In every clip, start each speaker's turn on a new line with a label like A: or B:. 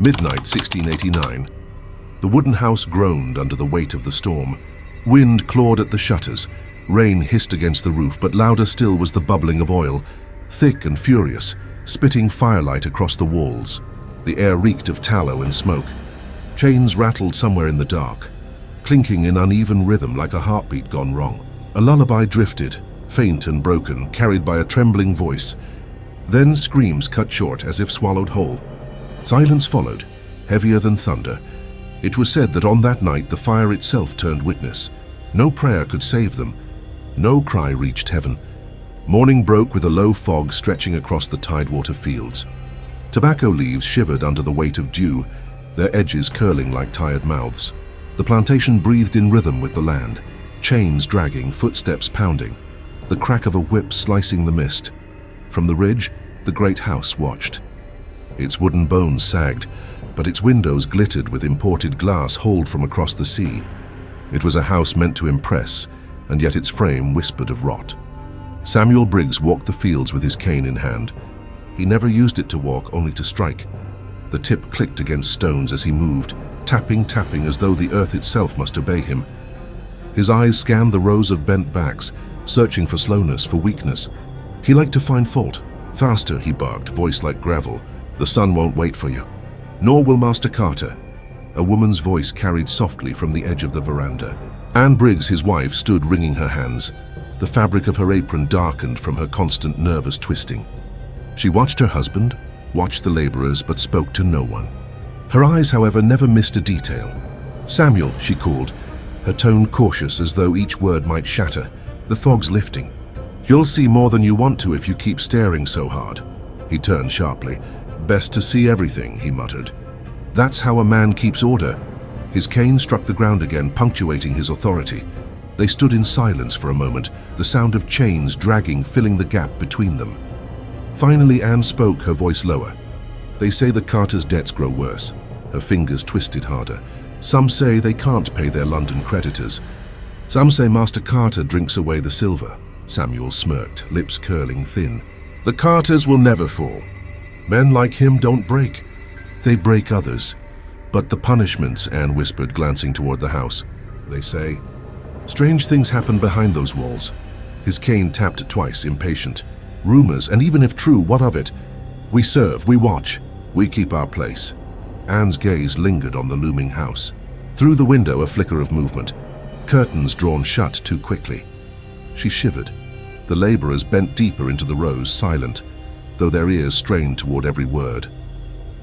A: Midnight 1689. The wooden house groaned under the weight of the storm. Wind clawed at the shutters. Rain hissed against the roof, but louder still was the bubbling of oil, thick and furious, spitting firelight across the walls. The air reeked of tallow and smoke. Chains rattled somewhere in the dark, clinking in uneven rhythm like a heartbeat gone wrong. A lullaby drifted, faint and broken, carried by a trembling voice. Then screams cut short as if swallowed whole. Silence followed, heavier than thunder. It was said that on that night the fire itself turned witness. No prayer could save them. No cry reached heaven. Morning broke with a low fog stretching across the tidewater fields. Tobacco leaves shivered under the weight of dew, their edges curling like tired mouths. The plantation breathed in rhythm with the land, chains dragging, footsteps pounding, the crack of a whip slicing the mist. From the ridge, the great house watched. Its wooden bones sagged, but its windows glittered with imported glass hauled from across the sea. It was a house meant to impress, and yet its frame whispered of rot. Samuel Briggs walked the fields with his cane in hand. He never used it to walk, only to strike. The tip clicked against stones as he moved, tapping as though the earth itself must obey him. His eyes scanned the rows of bent backs, searching for slowness, for weakness. He liked to find fault. Faster, he barked, voice like gravel. The sun won't wait for you. Nor will Master Carter. A woman's voice carried softly from the edge of the veranda. Anne Briggs, his wife, stood wringing her hands. The fabric of her apron darkened from her constant nervous twisting. She watched her husband, watched the laborers, but spoke to no one. Her eyes, however, never missed a detail. "Samuel," she called, her tone cautious as though each word might shatter. "The fog's lifting. You'll see more than you want to if you keep staring so hard." He turned sharply. "Best to see everything," he muttered. "That's how a man keeps order." His cane struck the ground again, punctuating his authority. They stood in silence for a moment, the sound of chains dragging filling the gap between them. Finally, Anne spoke, her voice lower. "They say the Carter's debts grow worse." Her fingers twisted harder. "Some say they can't pay their London creditors. Some say Master Carter drinks away the silver." Samuel smirked, lips curling thin. "The Carters will never fall. Men like him don't break. They break others. But the punishments," Anne whispered, glancing toward the house. "They say. Strange things happen behind those walls." His cane tapped twice, impatient. "Rumors, and even if true, what of it? We serve, we watch, we keep our place." Anne's gaze lingered on the looming house. Through the window, a flicker of movement. Curtains drawn shut too quickly. She shivered. The laborers bent deeper into the rows, silent, though their ears strained toward every word.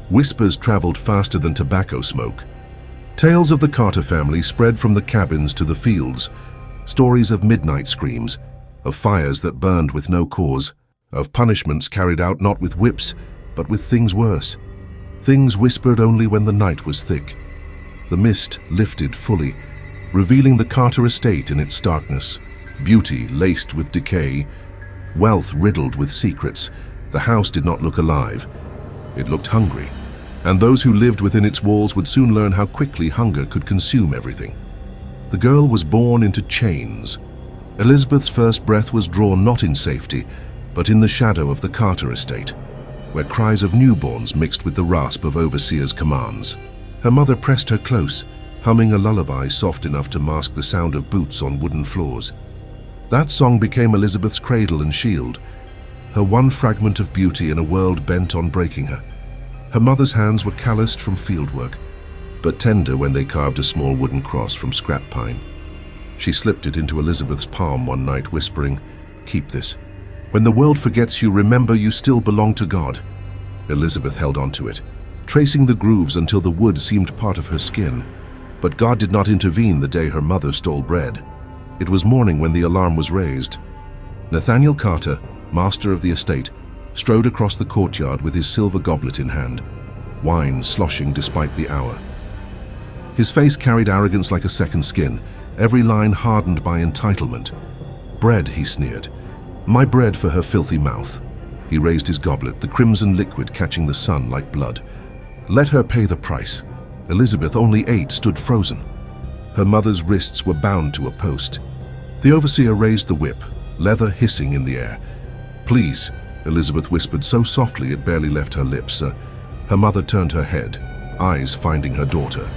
A: Whispers traveled faster than tobacco smoke. Tales of the Carter family spread from the cabins to the fields. Stories of midnight screams, of fires that burned with no cause, of punishments carried out not with whips, but with things worse. Things whispered only when the night was thick. The mist lifted fully, revealing the Carter estate in its starkness. Beauty laced with decay, wealth riddled with secrets. The house did not look alive. It looked hungry, and those who lived within its walls would soon learn how quickly hunger could consume everything. The girl was born into chains. Elizabeth's first breath was drawn not in safety, but in the shadow of the Carter estate, where cries of newborns mixed with the rasp of overseers' commands. Her mother pressed her close, humming a lullaby soft enough to mask the sound of boots on wooden floors. That song became Elizabeth's cradle and shield, her one fragment of beauty in a world bent on breaking her. Her mother's hands were calloused from fieldwork, but tender when they carved a small wooden cross from scrap pine. She slipped it into Elizabeth's palm one night, whispering, "Keep this. When the world forgets you, remember you still belong to God." Elizabeth held onto it, tracing the grooves until the wood seemed part of her skin. But God did not intervene the day her mother stole bread. It was morning when the alarm was raised. Nathaniel Carter, master of the estate, strode across the courtyard with his silver goblet in hand, wine sloshing despite the hour. His face carried arrogance like a second skin, every line hardened by entitlement. "Bread," he sneered. "My bread for her filthy mouth." He raised his goblet, the crimson liquid catching the sun like blood. "Let her pay the price." Elizabeth only ate, stood frozen. Her mother's wrists were bound to a post. The overseer raised the whip, leather hissing in the air. "Please," Elizabeth whispered so softly it barely left her lips. Her mother turned her head. eyes finding her daughter.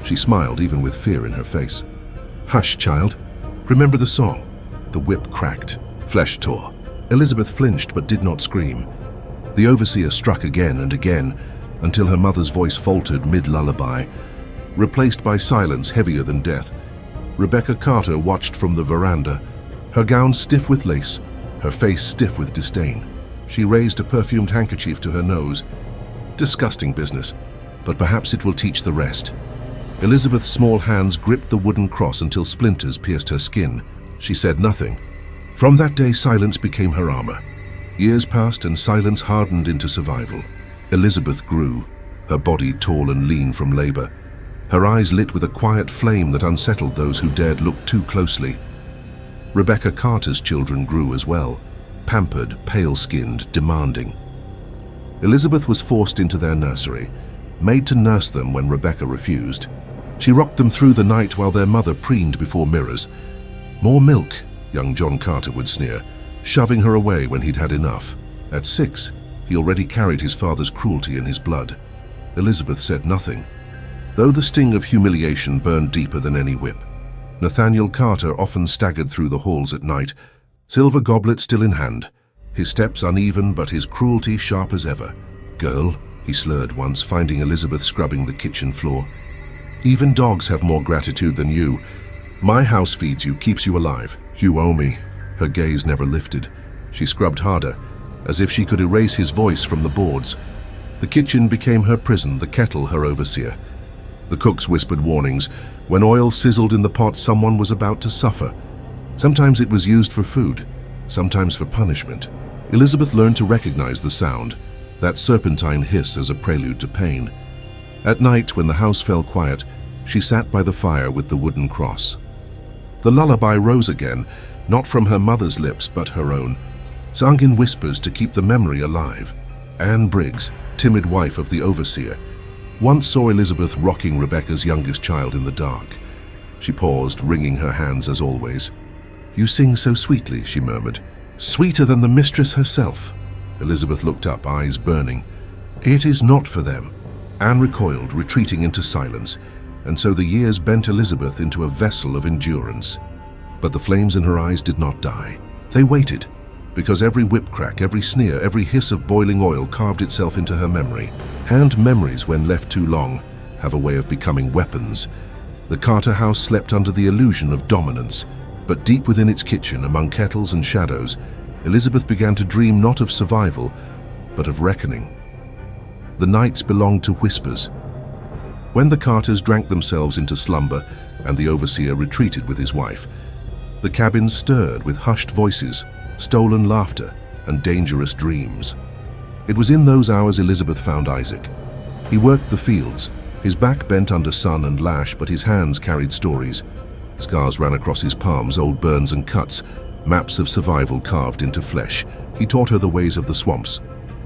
A: She smiled, even with fear in her face. "Hush, child. Remember the song." The whip cracked. Flesh tore. Elizabeth flinched but did not scream. The overseer struck again and again, until her mother's voice faltered mid-lullaby. Replaced by silence heavier than death, Rebecca Carter watched from the veranda, her gown stiff with lace, her face stiff with disdain. She raised a perfumed handkerchief to her nose. Disgusting business, but perhaps it will teach the rest. Elizabeth's small hands gripped the wooden cross until splinters pierced her skin. She said nothing. From that day, silence became her armor. Years passed and silence hardened into survival. Elizabeth grew, her body tall and lean from labor, her eyes lit with a quiet flame that unsettled those who dared look too closely. Rebecca Carter's children grew as well, pampered, pale-skinned, demanding. Elizabeth was forced into their nursery, made to nurse them when Rebecca refused. She rocked them through the night while their mother preened before mirrors. "More milk," young John Carter would sneer, shoving her away when he'd had enough. At 6, he already carried his father's cruelty in his blood. Elizabeth said nothing, though the sting of humiliation burned deeper than any whip. Nathaniel Carter often staggered through the halls at night, silver goblet still in hand, his steps uneven but his cruelty sharp as ever. "Girl," he slurred once, finding Elizabeth scrubbing the kitchen floor. "Even dogs have more gratitude than you. My house feeds you, keeps you alive. You owe me." Her gaze never lifted. She scrubbed harder, as if she could erase his voice from the boards. The kitchen became her prison, the kettle her overseer. The cooks whispered warnings. When oil sizzled in the pot, someone was about to suffer. Sometimes it was used for food, sometimes for punishment. Elizabeth learned to recognize the sound, that serpentine hiss, as a prelude to pain. At night, when the house fell quiet, she sat by the fire with the wooden cross. The lullaby rose again, not from her mother's lips but her own, sung in whispers to keep the memory alive. Anne Briggs, timid wife of the overseer, once saw Elizabeth rocking Rebecca's youngest child in the dark. She paused, wringing her hands as always. "You sing so sweetly," she murmured. "Sweeter than the mistress herself." Elizabeth looked up, eyes burning. "It is not for them." Anne recoiled, retreating into silence, and so the years bent Elizabeth into a vessel of endurance. But the flames in her eyes did not die. They waited, because every whip crack, every sneer, every hiss of boiling oil carved itself into her memory. And memories, when left too long, have a way of becoming weapons. The Carter house slept under the illusion of dominance, but deep within its kitchen, among kettles and shadows, Elizabeth began to dream not of survival, but of reckoning. The nights belonged to whispers. When the Carters drank themselves into slumber and the overseer retreated with his wife, the cabin stirred with hushed voices, stolen laughter, and dangerous dreams. It was in those hours Elizabeth found Isaac. He worked the fields, his back bent under sun and lash, but his hands carried stories. Scars ran across his palms, old burns and cuts, maps of survival carved into flesh. He taught her the ways of the swamps,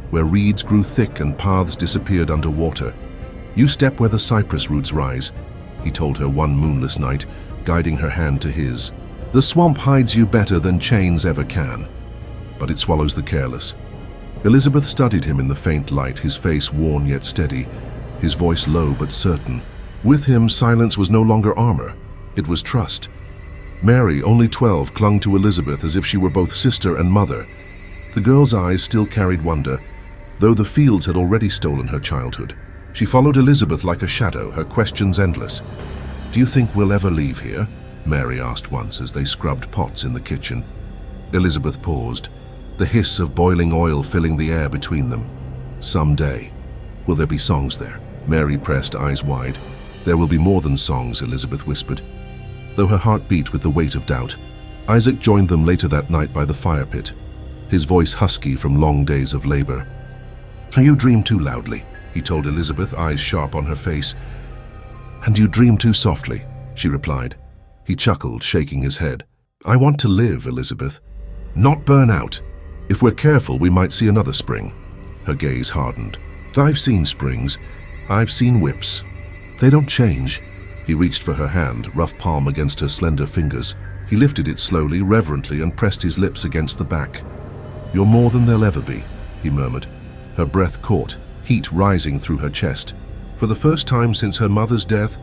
A: where reeds grew thick and paths disappeared under water. "You step where the cypress roots rise," he told her one moonless night, guiding her hand to his. "The swamp hides you better than chains ever can, but it swallows the careless." Elizabeth studied him in the faint light, his face worn yet steady, his voice low but certain. With him, silence was no longer armor, it was trust. Mary, only 12, clung to Elizabeth as if she were both sister and mother. The girl's eyes still carried wonder, though the fields had already stolen her childhood. She followed Elizabeth like a shadow, her questions endless. "Do you think we'll ever leave here?" Mary asked once as they scrubbed pots in the kitchen. Elizabeth paused, the hiss of boiling oil filling the air between them. "Someday. Will there be songs there?" Mary pressed, eyes wide. "There will be more than songs," Elizabeth whispered, though her heart beat with the weight of doubt. Isaac joined them later that night by the fire pit, his voice husky from long days of labor. "You dream too loudly," he told Elizabeth, eyes sharp on her face. "And you dream too softly," she replied. He chuckled, shaking his head. "I want to live, Elizabeth, not burn out. If we're careful, we might see another spring." Her gaze hardened. "I've seen springs. I've seen whips. They don't change." He reached for her hand, rough palm against her slender fingers. He lifted it slowly, reverently, and pressed his lips against the back. "You're more than they'll ever be," he murmured. Her breath caught, heat rising through her chest. For the first time since her mother's death,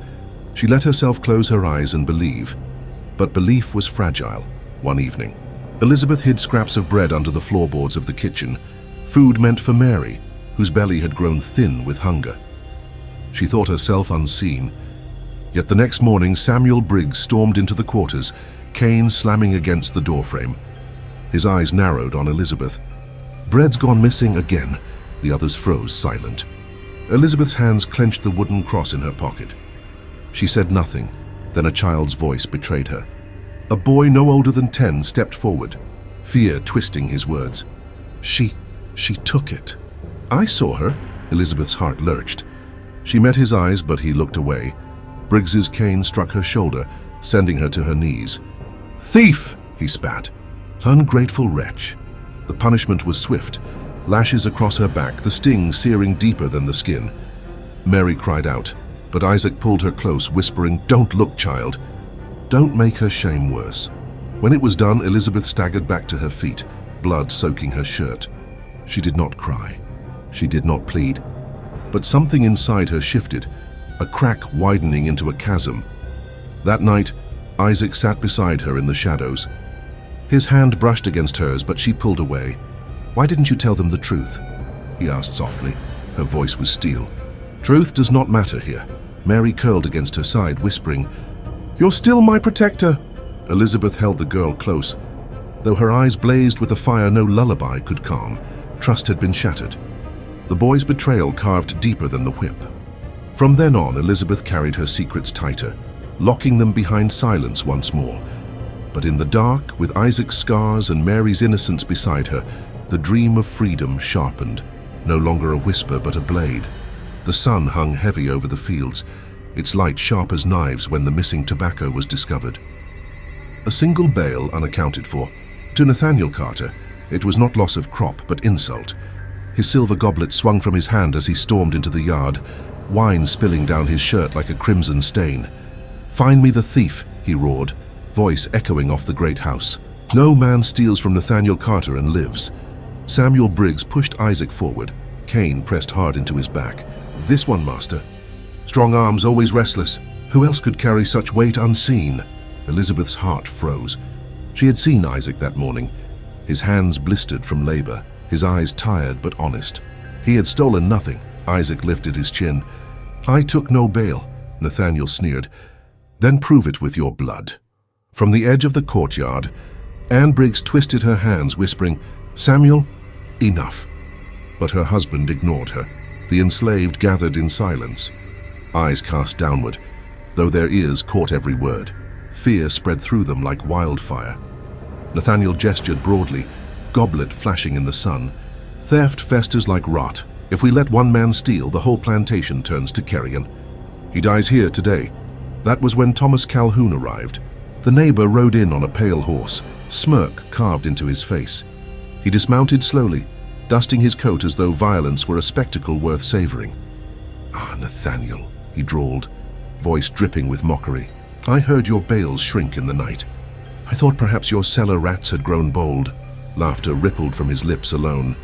A: she let herself close her eyes and believe. But belief was fragile. One evening, Elizabeth hid scraps of bread under the floorboards of the kitchen, food meant for Mary, whose belly had grown thin with hunger. She thought herself unseen. Yet the next morning, Samuel Briggs stormed into the quarters, cane slamming against the doorframe. His eyes narrowed on Elizabeth. "Bread's gone missing again." The others froze silent. Elizabeth's hands clenched the wooden cross in her pocket. She said nothing, then a child's voice betrayed her. A boy no older than 10 stepped forward, fear twisting his words. She took it." "I saw her." Elizabeth's heart lurched. She met his eyes, but he looked away. Briggs's cane struck her shoulder, sending her to her knees. "Thief!" he spat. Ungrateful wretch. The punishment was swift, lashes across her back, the sting searing deeper than the skin. Mary cried out, but Isaac pulled her close, whispering, "Don't look, child. Don't make her shame worse." When it was done, Elizabeth staggered back to her feet, blood soaking her shirt. She did not cry. She did not plead. But something inside her shifted, a crack widening into a chasm. That night, Isaac sat beside her in the shadows. His hand brushed against hers, but she pulled away. "Why didn't you tell them the truth?" he asked softly. Her voice was steel. "Truth does not matter here." Mary curled against her side, whispering, "You're still my protector." Elizabeth held the girl close. Though her eyes blazed with a fire no lullaby could calm, trust had been shattered. The boy's betrayal carved deeper than the whip. From then on, Elizabeth carried her secrets tighter, locking them behind silence once more. But in the dark, with Isaac's scars and Mary's innocence beside her, the dream of freedom sharpened, no longer a whisper but a blade. The sun hung heavy over the fields, its light sharp as knives when the missing tobacco was discovered. A single bale unaccounted for. To Nathaniel Carter, it was not loss of crop but insult. His silver goblet swung from his hand as he stormed into the yard, wine spilling down his shirt like a crimson stain. "Find me the thief," he roared, voice echoing off the great house. "No man steals from Nathaniel Carter and lives." Samuel Briggs pushed Isaac forward, cane pressed hard into his back. "This one, master." Strong arms, always restless. Who else could carry such weight unseen? Elizabeth's heart froze. She had seen Isaac that morning. His hands blistered from labor, his eyes tired but honest. He had stolen nothing. Isaac lifted his chin. "I took no bail," Nathaniel sneered. "Then prove it with your blood." From the edge of the courtyard, Anne Briggs twisted her hands, whispering, "Samuel, enough." But her husband ignored her. The enslaved gathered in silence, eyes cast downward, though their ears caught every word. Fear spread through them like wildfire. Nathaniel gestured broadly, goblet flashing in the sun. "Theft festers like rot. If we let one man steal, the whole plantation turns to carrion. He dies here today." That was when Thomas Calhoun arrived. The neighbor rode in on a pale horse, smirk carved into his face. He dismounted slowly, dusting his coat as though violence were a spectacle worth savoring. "Ah, Nathaniel," he drawled, voice dripping with mockery. "I heard your bales shrink in the night. I thought perhaps your cellar rats had grown bold." Laughter rippled from his lips alone.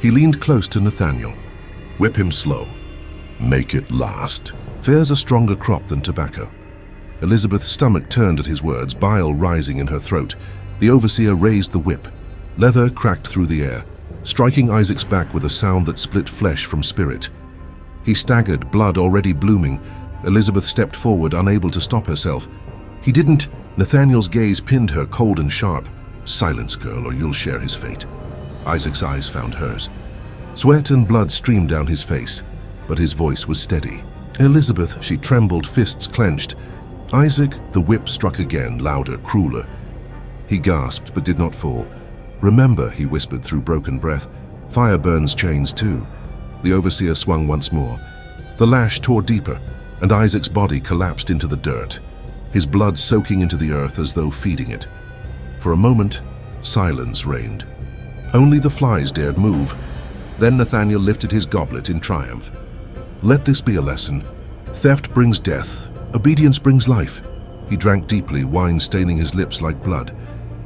A: He leaned close to Nathaniel. "Whip him slow. Make it last. Fear's a stronger crop than tobacco." Elizabeth's stomach turned at his words, bile rising in her throat. The overseer raised the whip. Leather cracked through the air, striking Isaac's back with a sound that split flesh from spirit. He staggered, blood already blooming. Elizabeth stepped forward, unable to stop herself. "He didn't." Nathaniel's gaze pinned her, cold and sharp. "Silence, girl, or you'll share his fate." Isaac's eyes found hers. Sweat and blood streamed down his face, but his voice was steady. "Elizabeth," she trembled, fists clenched. "Isaac," the whip struck again, louder, crueler. He gasped, but did not fall. "Remember," he whispered through broken breath, "fire burns chains too." The overseer swung once more. The lash tore deeper, and Isaac's body collapsed into the dirt, his blood soaking into the earth as though feeding it. For a moment, silence reigned. Only the flies dared move. Then Nathaniel lifted his goblet in triumph. "Let this be a lesson. Theft brings death. Obedience brings life." He drank deeply, wine staining his lips like blood.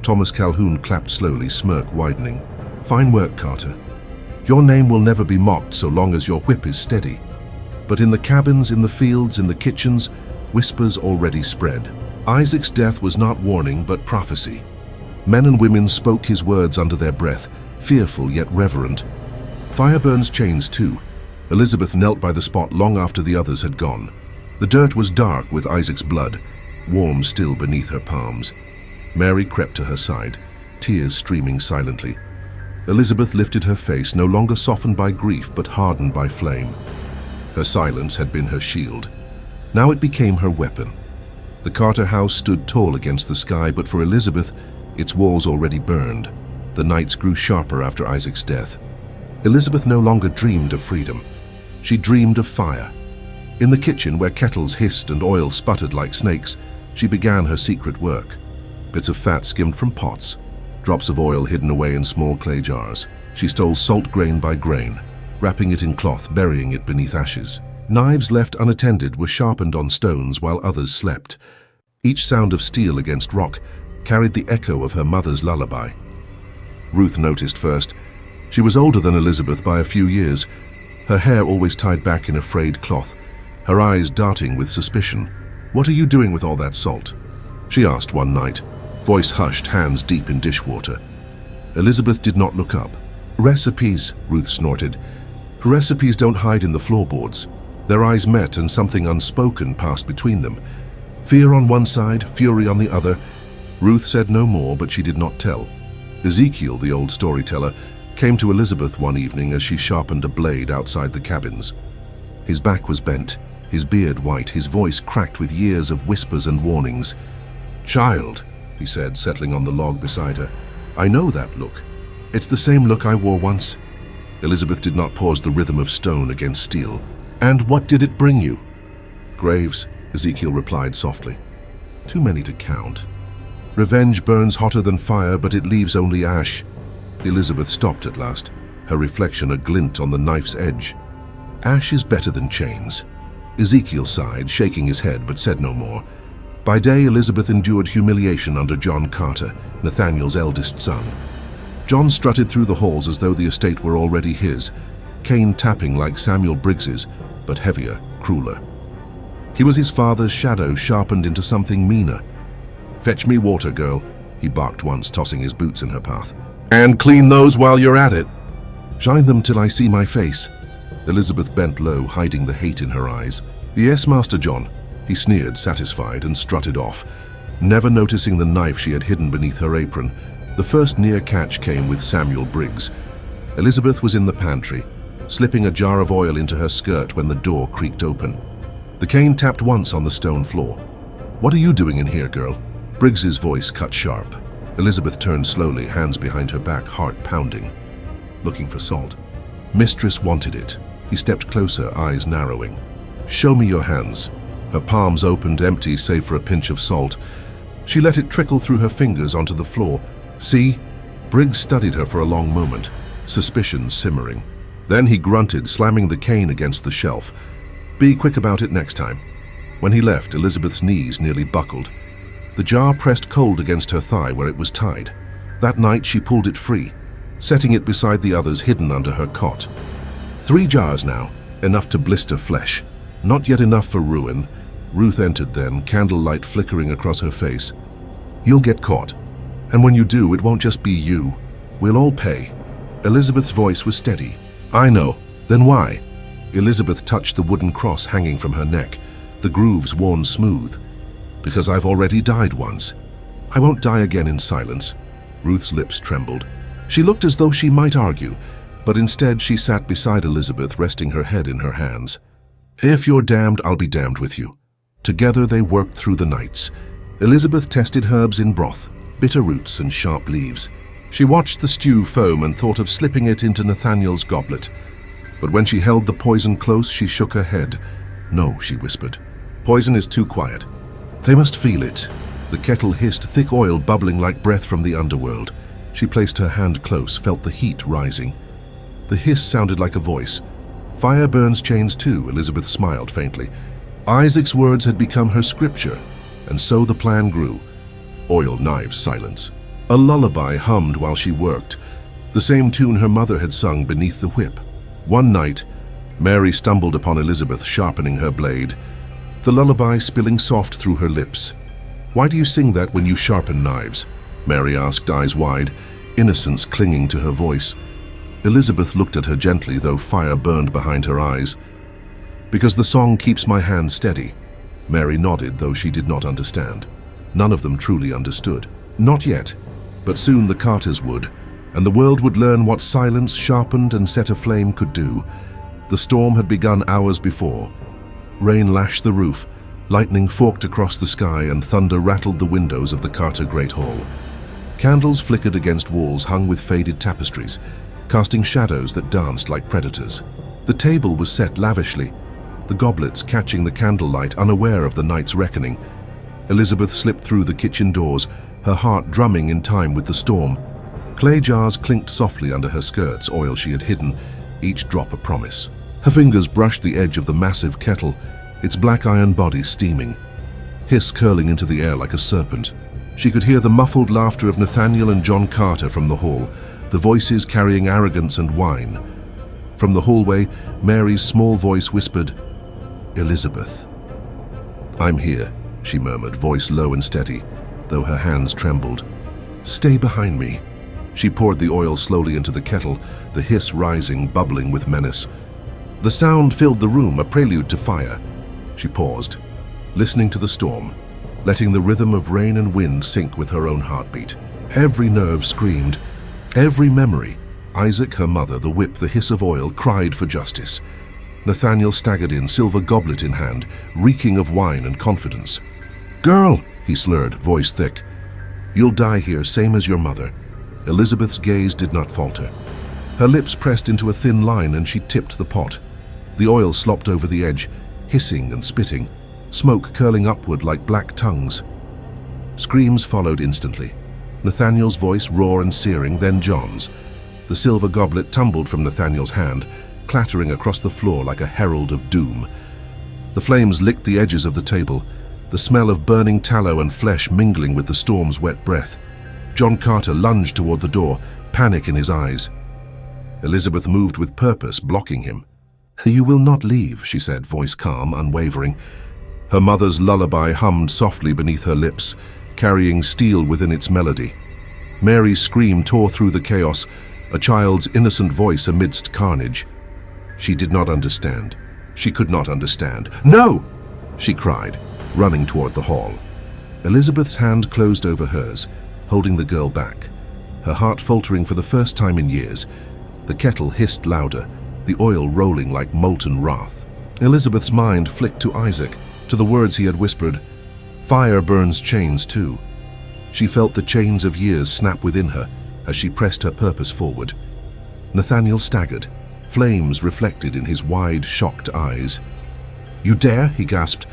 A: Thomas Calhoun clapped slowly, smirk widening. "Fine work, Carter. Your name will never be mocked so long as your whip is steady." But in the cabins, in the fields, in the kitchens, whispers already spread. Isaac's death was not warning, but prophecy. Men and women spoke his words under their breath, fearful yet reverent. Fire burns chains too. Elizabeth knelt by the spot long after the others had gone. The dirt was dark with Isaac's blood, warm still beneath her palms. Mary crept to her side, tears streaming silently. Elizabeth lifted her face, no longer softened by grief but hardened by flame. Her silence had been her shield. Now it became her weapon. The Carter house stood tall against the sky, but for Elizabeth, its walls already burned. The nights grew sharper after Isaac's death. Elizabeth no longer dreamed of freedom. She dreamed of fire. In the kitchen, where kettles hissed and oil sputtered like snakes, she began her secret work. Bits of fat skimmed from pots, drops of oil hidden away in small clay jars. She stole salt grain by grain, wrapping it in cloth, burying it beneath ashes. Knives left unattended were sharpened on stones while others slept. Each sound of steel against rock carried the echo of her mother's lullaby. Ruth noticed first. She was older than Elizabeth by a few years, her hair always tied back in a frayed cloth, her eyes darting with suspicion. "What are you doing with all that salt?" she asked one night, voice hushed, hands deep in dishwater. Elizabeth did not look up. "Recipes," Ruth snorted. "Recipes don't hide in the floorboards." Their eyes met and something unspoken passed between them. Fear on one side, fury on the other. Ruth said no more, but she did not tell. Ezekiel, the old storyteller, came to Elizabeth one evening as she sharpened a blade outside the cabins. His back was bent, his beard white, his voice cracked with years of whispers and warnings. "Child," he said, settling on the log beside her, "I know that look. It's the same look I wore once." Elizabeth did not pause the rhythm of stone against steel. "And what did it bring you?" "Graves," Ezekiel replied softly. "Too many to count. Revenge burns hotter than fire, but it leaves only ash." Elizabeth stopped at last, her reflection a glint on the knife's edge. "Ash is better than chains." Ezekiel sighed, shaking his head, but said no more. By day, Elizabeth endured humiliation under John Carter, Nathaniel's eldest son. John strutted through the halls as though the estate were already his, cane tapping like Samuel Briggs's, but heavier, crueler. He was his father's shadow sharpened into something meaner. "Fetch me water, girl," he barked once, tossing his boots in her path. "And clean those while you're at it." "Shine them till I see my face." Elizabeth bent low, hiding the hate in her eyes. "Yes, Master John," he sneered, satisfied, and strutted off, never noticing the knife she had hidden beneath her apron. The first near catch came with Samuel Briggs. Elizabeth was in the pantry, slipping a jar of oil into her skirt when the door creaked open. The cane tapped once on the stone floor. "What are you doing in here, girl?" Briggs's voice cut sharp. Elizabeth turned slowly, hands behind her back, heart pounding. "Looking for salt." "Mistress wanted it." He stepped closer, eyes narrowing. "Show me your hands." Her palms opened, empty save for a pinch of salt. She let it trickle through her fingers onto the floor. "See?" Briggs studied her for a long moment, suspicion simmering. Then he grunted, slamming the cane against the shelf. "Be quick about it next time." When he left, Elizabeth's knees nearly buckled. The jar pressed cold against her thigh where it was tied. That night she pulled it free, setting it beside the others hidden under her cot. 3 jars now, enough to blister flesh. Not yet enough for ruin. Ruth entered then, candlelight flickering across her face. "You'll get caught. And when you do, it won't just be you. We'll all pay." Elizabeth's voice was steady. "I know. Then why?" Elizabeth touched the wooden cross hanging from her neck, the grooves worn smooth. "Because I've already died once. I won't die again in silence." Ruth's lips trembled. She looked as though she might argue, but instead she sat beside Elizabeth, resting her head in her hands. "If you're damned, I'll be damned with you." Together they worked through the nights. Elizabeth tested herbs in broth, bitter roots and sharp leaves. She watched the stew foam and thought of slipping it into Nathaniel's goblet. But when she held the poison close, she shook her head. "No," she whispered. "Poison is too quiet. They must feel it." The kettle hissed, thick oil bubbling like breath from the underworld. She placed her hand close, felt the heat rising. The hiss sounded like a voice. "Fire burns chains too," Elizabeth smiled faintly. Isaac's words had become her scripture, and so the plan grew. Oil, knives, silence. A lullaby hummed while she worked, the same tune her mother had sung beneath the whip. One night, Mary stumbled upon Elizabeth, sharpening her blade, the lullaby spilling soft through her lips. "Why do you sing that when you sharpen knives?" Mary asked, eyes wide, innocence clinging to her voice. Elizabeth looked at her gently, though fire burned behind her eyes. "Because the song keeps my hand steady." Mary nodded, though she did not understand. None of them truly understood. Not yet, but soon the Carters would, and the world would learn what silence sharpened and set aflame could do. The storm had begun hours before. Rain lashed the roof, lightning forked across the sky, and thunder rattled the windows of the Carter Great Hall. Candles flickered against walls hung with faded tapestries, casting shadows that danced like predators. The table was set lavishly, the goblets catching the candlelight, unaware of the night's reckoning. Elizabeth slipped through the kitchen doors, her heart drumming in time with the storm. Clay jars clinked softly under her skirts, oil she had hidden, each drop a promise. Her fingers brushed the edge of the massive kettle, its black iron body steaming, hiss curling into the air like a serpent. She could hear the muffled laughter of Nathaniel and John Carter from the hall, the voices carrying arrogance and wine. From the hallway, Mary's small voice whispered, "Elizabeth." "I'm here," she murmured, voice low and steady, though her hands trembled. "Stay behind me." She poured the oil slowly into the kettle, the hiss rising, bubbling with menace. The sound filled the room, a prelude to fire. She paused, listening to the storm, letting the rhythm of rain and wind sync with her own heartbeat. Every nerve screamed, every memory. Isaac, her mother, the whip, the hiss of oil, cried for justice. Nathaniel staggered in, silver goblet in hand, reeking of wine and confidence. "Girl," he slurred, voice thick. "You'll die here, same as your mother." Elizabeth's gaze did not falter. Her lips pressed into a thin line and she tipped the pot. The oil slopped over the edge, hissing and spitting, smoke curling upward like black tongues. Screams followed instantly. Nathaniel's voice raw and searing, then John's. The silver goblet tumbled from Nathaniel's hand, clattering across the floor like a herald of doom. The flames licked the edges of the table, the smell of burning tallow and flesh mingling with the storm's wet breath. John Carter lunged toward the door, panic in his eyes. Elizabeth moved with purpose, blocking him. "You will not leave," she said, voice calm, unwavering. Her mother's lullaby hummed softly beneath her lips, carrying steel within its melody. Mary's scream tore through the chaos, a child's innocent voice amidst carnage. She did not understand. She could not understand. "No!" she cried, running toward the hall. Elizabeth's hand closed over hers, holding the girl back, her heart faltering for the first time in years. The kettle hissed louder, the oil rolling like molten wrath. Elizabeth's mind flicked to Isaac, to the words he had whispered. Fire burns chains too. She felt the chains of years snap within her as she pressed her purpose forward. Nathaniel staggered, flames reflected in his wide, shocked eyes. "You dare?" he gasped,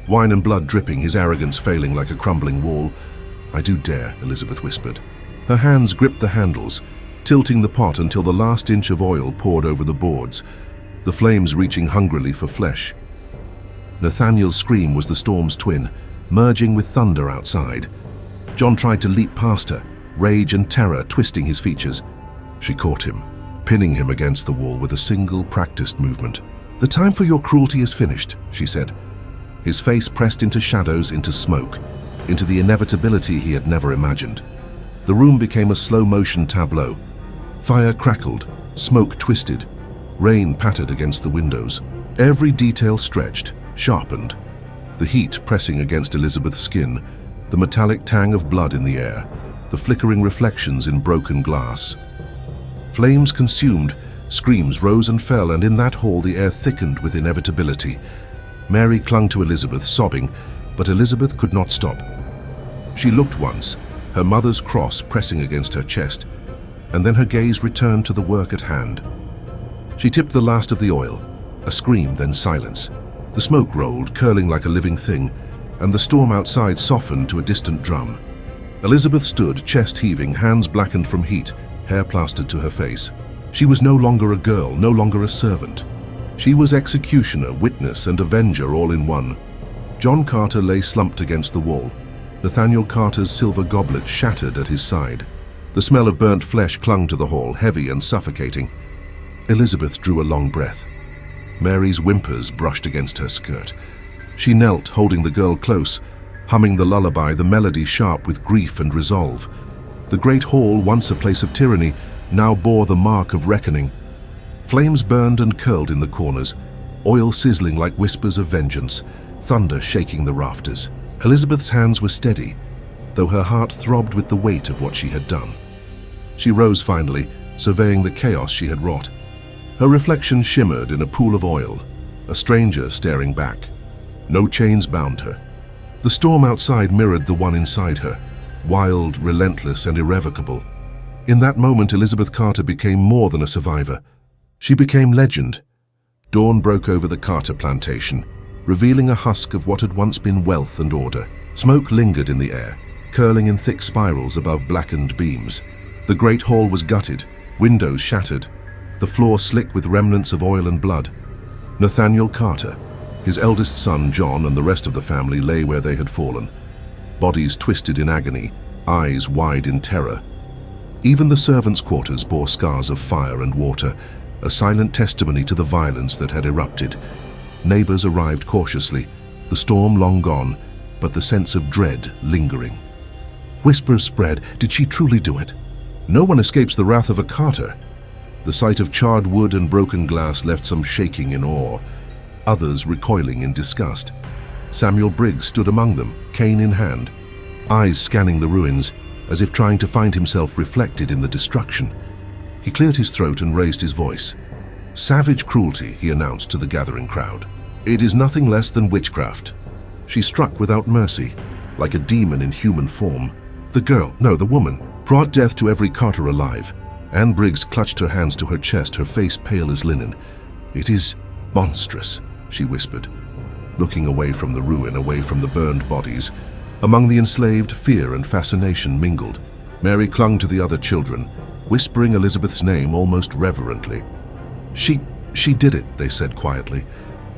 A: wine and blood dripping, his arrogance failing like a crumbling wall. "I do dare," Elizabeth whispered. Her hands gripped the handles, tilting the pot until the last inch of oil poured over the boards, the flames reaching hungrily for flesh. Nathaniel's scream was the storm's twin, merging with thunder outside. John tried to leap past her, rage and terror twisting his features. She caught him, pinning him against the wall with a single practiced movement. "The time for your cruelty is finished," she said. His face pressed into shadows, into smoke, into the inevitability he had never imagined. The room became a slow-motion tableau. Fire crackled, smoke twisted, rain pattered against the windows. Every detail stretched, sharpened, the heat pressing against Elizabeth's skin, the metallic tang of blood in the air, the flickering reflections in broken glass. Flames consumed, screams rose and fell, and in that hall the air thickened with inevitability. Mary clung to Elizabeth, sobbing, but Elizabeth could not stop. She looked once, her mother's cross pressing against her chest, and then her gaze returned to the work at hand. She tipped the last of the oil, a scream, then silence. The smoke rolled, curling like a living thing, and the storm outside softened to a distant drum. Elizabeth stood, chest heaving, hands blackened from heat, hair plastered to her face. She was no longer a girl, no longer a servant. She was executioner, witness, and avenger all in one. John Carter lay slumped against the wall, Nathaniel Carter's silver goblet shattered at his side. The smell of burnt flesh clung to the hall, heavy and suffocating. Elizabeth drew a long breath. Mary's whimpers brushed against her skirt. She knelt, holding the girl close, humming the lullaby, the melody sharp with grief and resolve. The great hall, once a place of tyranny, now bore the mark of reckoning. Flames burned and curled in the corners, oil sizzling like whispers of vengeance, thunder shaking the rafters. Elizabeth's hands were steady, though her heart throbbed with the weight of what she had done. She rose finally, surveying the chaos she had wrought. Her reflection shimmered in a pool of oil, a stranger staring back. No chains bound her. The storm outside mirrored the one inside her, wild, relentless, and irrevocable. In that moment, Elizabeth Carter became more than a survivor. She became legend. Dawn broke over the Carter plantation, revealing a husk of what had once been wealth and order. Smoke lingered in the air, curling in thick spirals above blackened beams. The great hall was gutted, windows shattered, the floor slick with remnants of oil and blood. Nathaniel Carter, his eldest son John, and the rest of the family lay where they had fallen, bodies twisted in agony, eyes wide in terror. Even the servants' quarters bore scars of fire and water, a silent testimony to the violence that had erupted. Neighbors arrived cautiously, the storm long gone, but the sense of dread lingering. Whispers spread, did she truly do it? No one escapes the wrath of a Carter. The sight of charred wood and broken glass left some shaking in awe, others recoiling in disgust. Samuel Briggs stood among them, cane in hand, eyes scanning the ruins, as if trying to find himself reflected in the destruction. He cleared his throat and raised his voice. "Savage cruelty," he announced to the gathering crowd. "It is nothing less than witchcraft." She struck without mercy, like a demon in human form. The woman, brought death to every Carter alive. Anne Briggs clutched her hands to her chest, her face pale as linen. "It is monstrous," she whispered, looking away from the ruin, away from the burned bodies. Among the enslaved, fear and fascination mingled. Mary clung to the other children, whispering Elizabeth's name almost reverently. She did it," they said quietly.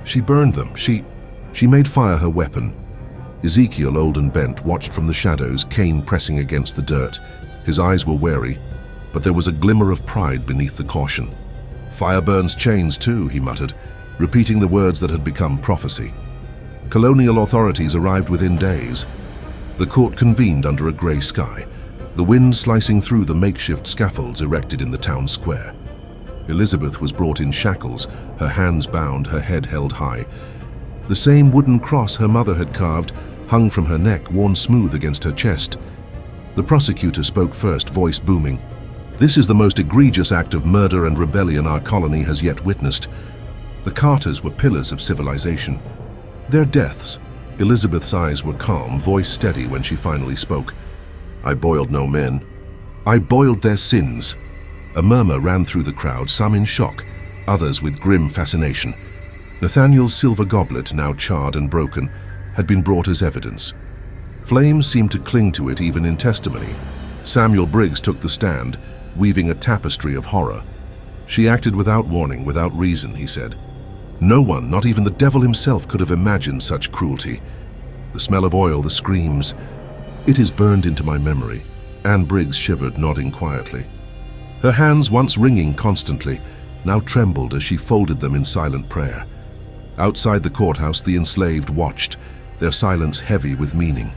A: "She burned them. She made fire her weapon." Ezekiel, old and bent, watched from the shadows, cane pressing against the dirt. His eyes were wary, but there was a glimmer of pride beneath the caution. "Fire burns chains too," he muttered, repeating the words that had become prophecy. Colonial authorities arrived within days. The court convened under a grey sky, the wind slicing through the makeshift scaffolds erected in the town square. Elizabeth was brought in shackles, her hands bound, her head held high. The same wooden cross her mother had carved hung from her neck, worn smooth against her chest. The prosecutor spoke first, voice booming. "This is the most egregious act of murder and rebellion our colony has yet witnessed. The Carters were pillars of civilization. Their deaths..." Elizabeth's eyes were calm, voice steady when she finally spoke. "I boiled no men. I boiled their sins." A murmur ran through the crowd, some in shock, others with grim fascination. Nathaniel's silver goblet, now charred and broken, had been brought as evidence. Flames seemed to cling to it even in testimony. Samuel Briggs took the stand, weaving a tapestry of horror. "She acted without warning, without reason," he said. "No one, not even the devil himself, could have imagined such cruelty. The smell of oil, the screams. It is burned into my memory." Anne Briggs shivered, nodding quietly. Her hands, once ringing constantly, now trembled as she folded them in silent prayer. Outside the courthouse, the enslaved watched, their silence heavy with meaning.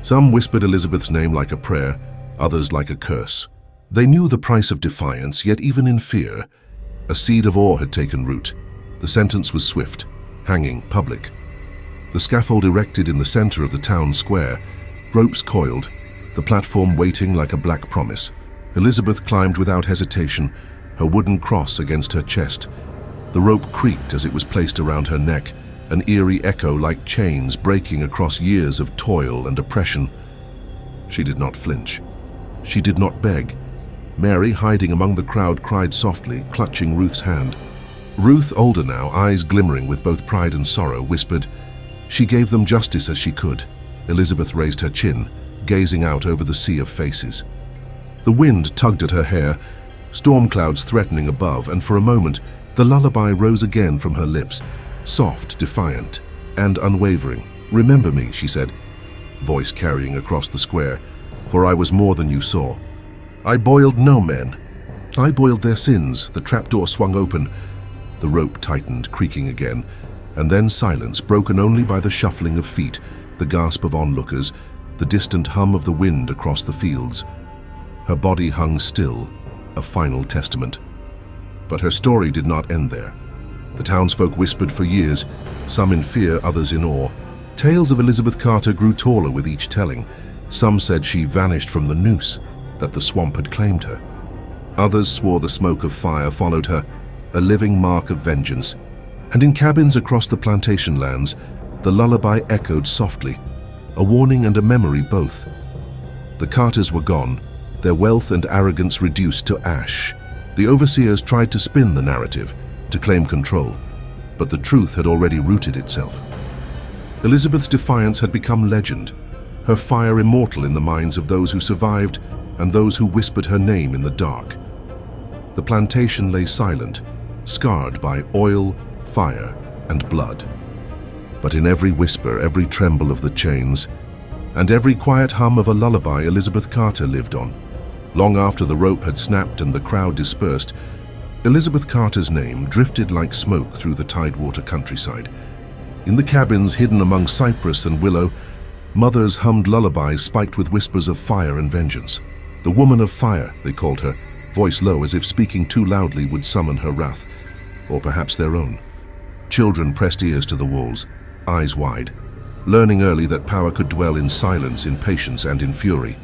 A: Some whispered Elizabeth's name like a prayer, others like a curse. They knew the price of defiance, yet even in fear, a seed of awe had taken root. The sentence was swift, hanging, public. The scaffold erected in the center of the town square, ropes coiled, the platform waiting like a black promise. Elizabeth climbed without hesitation, her wooden cross against her chest. The rope creaked as it was placed around her neck, an eerie echo like chains breaking across years of toil and oppression. She did not flinch. She did not beg. Mary, hiding among the crowd, cried softly, clutching Ruth's hand. Ruth, older now, eyes glimmering with both pride and sorrow, whispered, "She gave them justice as she could." Elizabeth raised her chin, gazing out over the sea of faces. The wind tugged at her hair, storm clouds threatening above, and for a moment, the lullaby rose again from her lips, soft, defiant, and unwavering. "Remember me," she said, voice carrying across the square, "for I was more than you saw. I boiled no men. I boiled their sins." The trapdoor swung open. The rope tightened, creaking again, and then silence, broken only by the shuffling of feet, the gasp of onlookers, the distant hum of the wind across the fields. Her body hung still, a final testament. But her story did not end there. The townsfolk whispered for years, some in fear, others in awe. Tales of Elizabeth Carter grew taller with each telling. Some said she vanished from the noose, that the swamp had claimed her. Others swore the smoke of fire followed her, a living mark of vengeance. And in cabins across the plantation lands, the lullaby echoed softly, a warning and a memory both. The Carters were gone, their wealth and arrogance reduced to ash. The overseers tried to spin the narrative, to claim control, but the truth had already rooted itself. Elizabeth's defiance had become legend, her fire immortal in the minds of those who survived and those who whispered her name in the dark. The plantation lay silent, scarred by oil, fire, and blood. But in every whisper, every tremble of the chains, and every quiet hum of a lullaby, Elizabeth Carter lived on. Long after the rope had snapped and the crowd dispersed, Elizabeth Carter's name drifted like smoke through the Tidewater countryside. In the cabins hidden among cypress and willow, mothers hummed lullabies spiked with whispers of fire and vengeance. The Woman of Fire, they called her, voice low as if speaking too loudly would summon her wrath, or perhaps their own. Children pressed ears to the walls, eyes wide, learning early that power could dwell in silence, in patience, and in fury.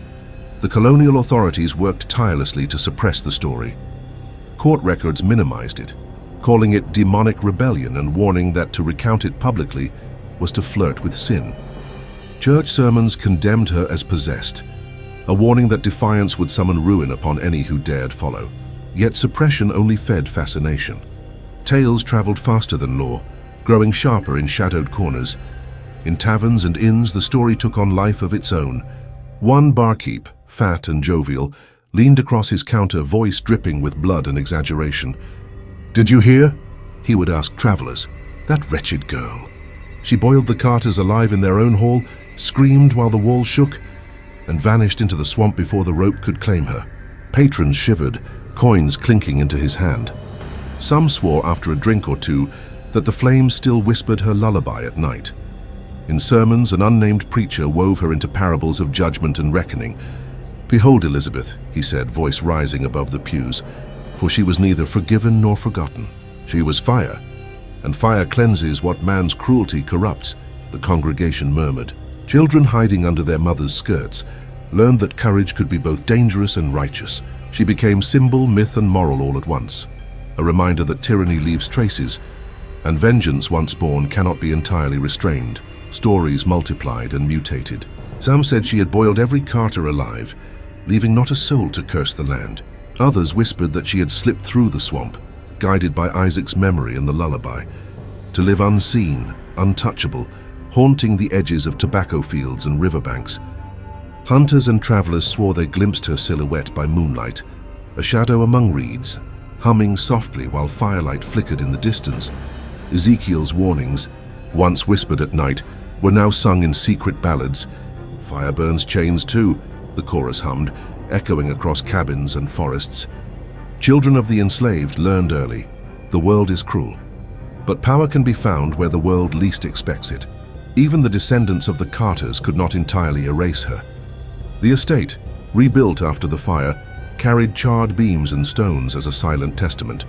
A: The colonial authorities worked tirelessly to suppress the story. Court records minimized it, calling it demonic rebellion and warning that to recount it publicly was to flirt with sin. Church sermons condemned her as possessed, a warning that defiance would summon ruin upon any who dared follow. Yet suppression only fed fascination. Tales traveled faster than law, growing sharper in shadowed corners. In taverns and inns, the story took on life of its own. One barkeep, fat and jovial, leaned across his counter, voice dripping with blood and exaggeration. "Did you hear?" he would ask travelers. "That wretched girl. She boiled the Carters alive in their own hall, screamed while the walls shook, and vanished into the swamp before the rope could claim her." Patrons shivered, coins clinking into his hand. Some swore after a drink or two that the flames still whispered her lullaby at night. In sermons, an unnamed preacher wove her into parables of judgment and reckoning. "Behold Elizabeth," he said, voice rising above the pews, "for she was neither forgiven nor forgotten. She was fire, and fire cleanses what man's cruelty corrupts," the congregation murmured. Children hiding under their mothers' skirts learned that courage could be both dangerous and righteous. She became symbol, myth, and moral all at once, a reminder that tyranny leaves traces, and vengeance once born cannot be entirely restrained. Stories multiplied and mutated. Some said she had boiled every Carter alive, leaving not a soul to curse the land. Others whispered that she had slipped through the swamp, guided by Isaac's memory and the lullaby, to live unseen, untouchable, haunting the edges of tobacco fields and riverbanks. Hunters and travelers swore they glimpsed her silhouette by moonlight, a shadow among reeds, humming softly while firelight flickered in the distance. Ezekiel's warnings, once whispered at night, were now sung in secret ballads. "Fire burns chains too," the chorus hummed, echoing across cabins and forests. Children of the enslaved learned early, the world is cruel, but power can be found where the world least expects it. Even the descendants of the Carters could not entirely erase her. The estate, rebuilt after the fire, carried charred beams and stones as a silent testament.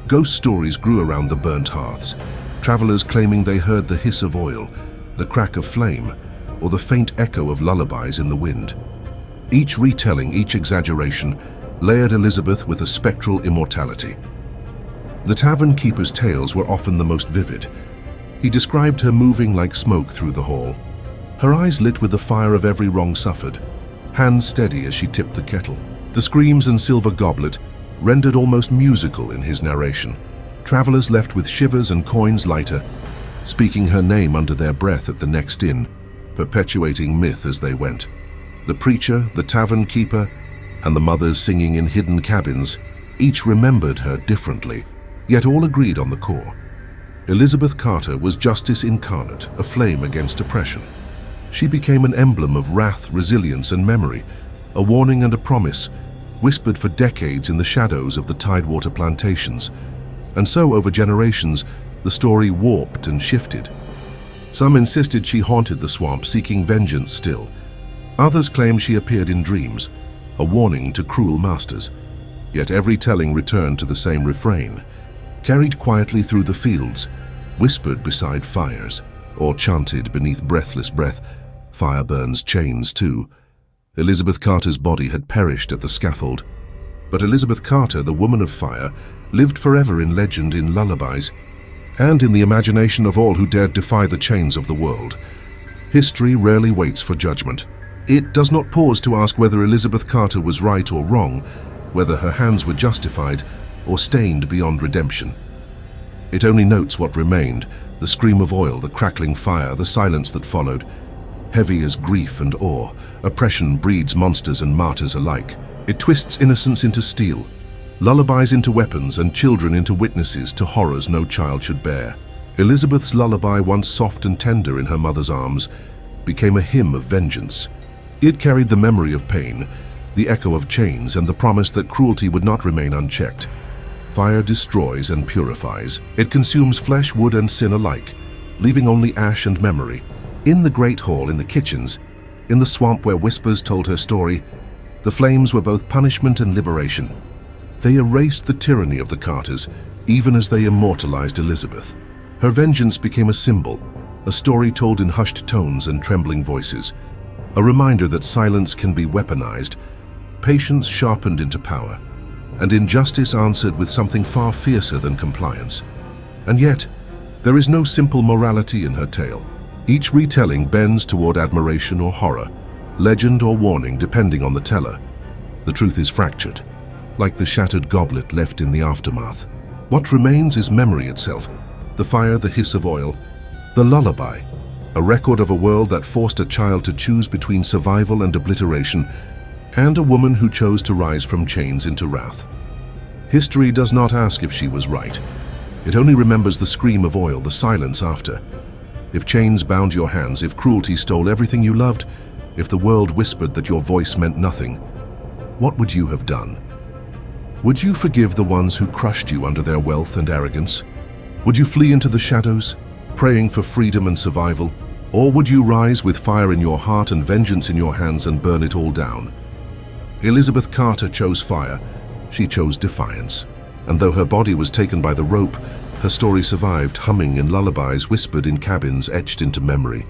A: Ghost stories grew around the burnt hearths, travelers claiming they heard the hiss of oil, the crack of flame, or the faint echo of lullabies in the wind. Each retelling, each exaggeration, layered Elizabeth with a spectral immortality. The tavern keeper's tales were often the most vivid. He described her moving like smoke through the hall, her eyes lit with the fire of every wrong suffered, hands steady as she tipped the kettle. The screams and silver goblet rendered almost musical in his narration. Travelers left with shivers and coins lighter, speaking her name under their breath at the next inn, perpetuating myth as they went. The preacher, the tavern keeper, and the mothers singing in hidden cabins, each remembered her differently, yet all agreed on the core. Elizabeth Carter was justice incarnate, a flame against oppression. She became an emblem of wrath, resilience, and memory, a warning and a promise, whispered for decades in the shadows of the Tidewater plantations. And so, over generations, the story warped and shifted. Some insisted she haunted the swamp, seeking vengeance still. Others claimed she appeared in dreams, a warning to cruel masters. Yet every telling returned to the same refrain, carried quietly through the fields, whispered beside fires, or chanted beneath breathless breath, "Fire burns chains too." Elizabeth Carter's body had perished at the scaffold. But Elizabeth Carter, the woman of fire, lived forever in legend, in lullabies, and in the imagination of all who dared defy the chains of the world. History rarely waits for judgment. It does not pause to ask whether Elizabeth Carter was right or wrong, whether her hands were justified or stained beyond redemption. It only notes what remained, the scream of oil, the crackling fire, the silence that followed. Heavy as grief and awe, oppression breeds monsters and martyrs alike. It twists innocence into steel, lullabies into weapons, and children into witnesses to horrors no child should bear. Elizabeth's lullaby, once soft and tender in her mother's arms, became a hymn of vengeance. It carried the memory of pain, the echo of chains, and the promise that cruelty would not remain unchecked. Fire destroys and purifies. It consumes flesh, wood, and sin alike, leaving only ash and memory. In the great hall, in the kitchens, in the swamp where whispers told her story, the flames were both punishment and liberation. They erased the tyranny of the Carters, even as they immortalized Elizabeth. Her vengeance became a symbol, a story told in hushed tones and trembling voices, a reminder that silence can be weaponized, patience sharpened into power, and injustice answered with something far fiercer than compliance. And yet, there is no simple morality in her tale. Each retelling bends toward admiration or horror, legend or warning depending on the teller. The truth is fractured, like the shattered goblet left in the aftermath. What remains is memory itself, the fire, the hiss of oil, the lullaby, a record of a world that forced a child to choose between survival and obliteration, and a woman who chose to rise from chains into wrath. History does not ask if she was right. It only remembers the scream of oil, the silence after. If chains bound your hands, if cruelty stole everything you loved, if the world whispered that your voice meant nothing, what would you have done? Would you forgive the ones who crushed you under their wealth and arrogance? Would you flee into the shadows, praying for freedom and survival? Or would you rise with fire in your heart and vengeance in your hands and burn it all down? Elizabeth Carter chose fire. She chose defiance. And though her body was taken by the rope, her story survived, humming in lullabies whispered in cabins etched into memory.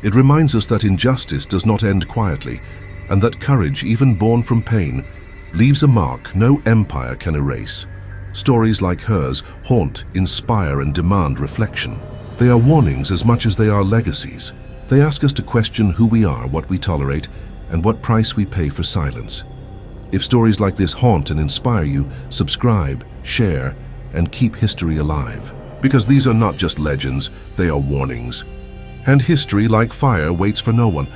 A: It reminds us that injustice does not end quietly, and that courage, even born from pain, leaves a mark no empire can erase. Stories like hers haunt, inspire, and demand reflection. They are warnings as much as they are legacies. They ask us to question who we are, what we tolerate, and what price we pay for silence. If stories like this haunt and inspire you, subscribe, share, and keep history alive. Because these are not just legends, they are warnings. And history, like fire, waits for no one.